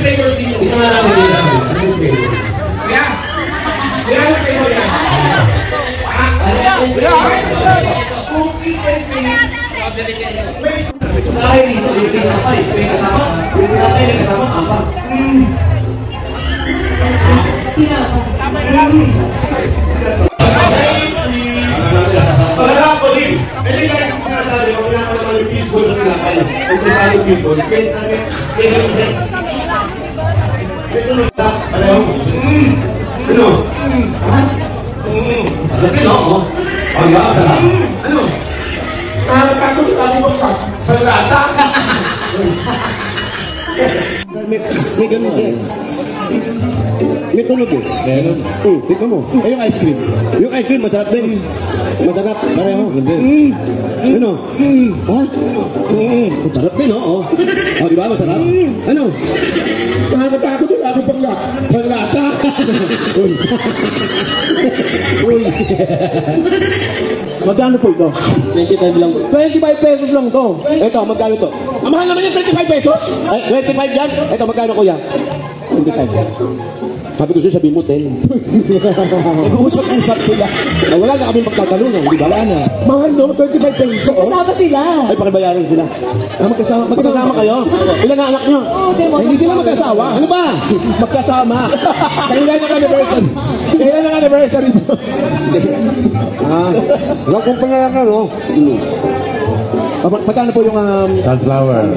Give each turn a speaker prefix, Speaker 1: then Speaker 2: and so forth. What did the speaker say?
Speaker 1: flavors dito?
Speaker 2: Ito nga namin nila. Anong flavor?
Speaker 1: Kaya? Kaya ang flavor yan? Cookies and cream.
Speaker 2: Dahil dito, yung tinapay, may kasama. Yung tinapay, may kasama, apa. Pagkakap ko din. Kasi kahit kung sinasabi, kung pinapalaman yung fishball ng tinapay, kung tinapay yung fishball, kaya namin, kaya namin, pareho. Ano? Ha? Ano? Ang sarap. Ano?
Speaker 1: Nakakatakot lagi mo ka. Paglasa.
Speaker 2: May ganun siya. May tunog eh.
Speaker 3: Meron.
Speaker 2: Tignan mo.
Speaker 3: Ay, yung ice cream.
Speaker 2: Yung ice cream, masarap din. Masarap. Pareho. Ano? Ha? Masarap din, oo. O, di ba? Masarap. Ano?
Speaker 1: Nakakatakot lagi paglasa.
Speaker 2: Uy.
Speaker 3: Magkano po ito?
Speaker 4: 25 lang po.
Speaker 3: 25 pesos lang to.
Speaker 2: Ito, magkano ito?
Speaker 1: Ang mahal naman yung 25 pesos.
Speaker 2: Ay, 25 yan? Ito, magkano kuya? 25. Sabi ko siya, sabihin mo 10.
Speaker 3: Nag-uusap-usap sila.
Speaker 2: Wala na kami magtatanungan, di ba? Wala na.
Speaker 1: Mahal no, 25 pesos to.
Speaker 5: Kasama sila.
Speaker 2: Ay, pakibayaran sila. Magkasama kayo? Ilan na anak nyo?
Speaker 5: Oo,
Speaker 3: Hindi sila magkasawa.
Speaker 2: Ano ba?
Speaker 3: Magkasama.
Speaker 1: Kailan ang anniversary? Kailan ang anniversary?
Speaker 2: Wala kong pangalan, no?
Speaker 3: Magkano po yung
Speaker 4: Sunflower.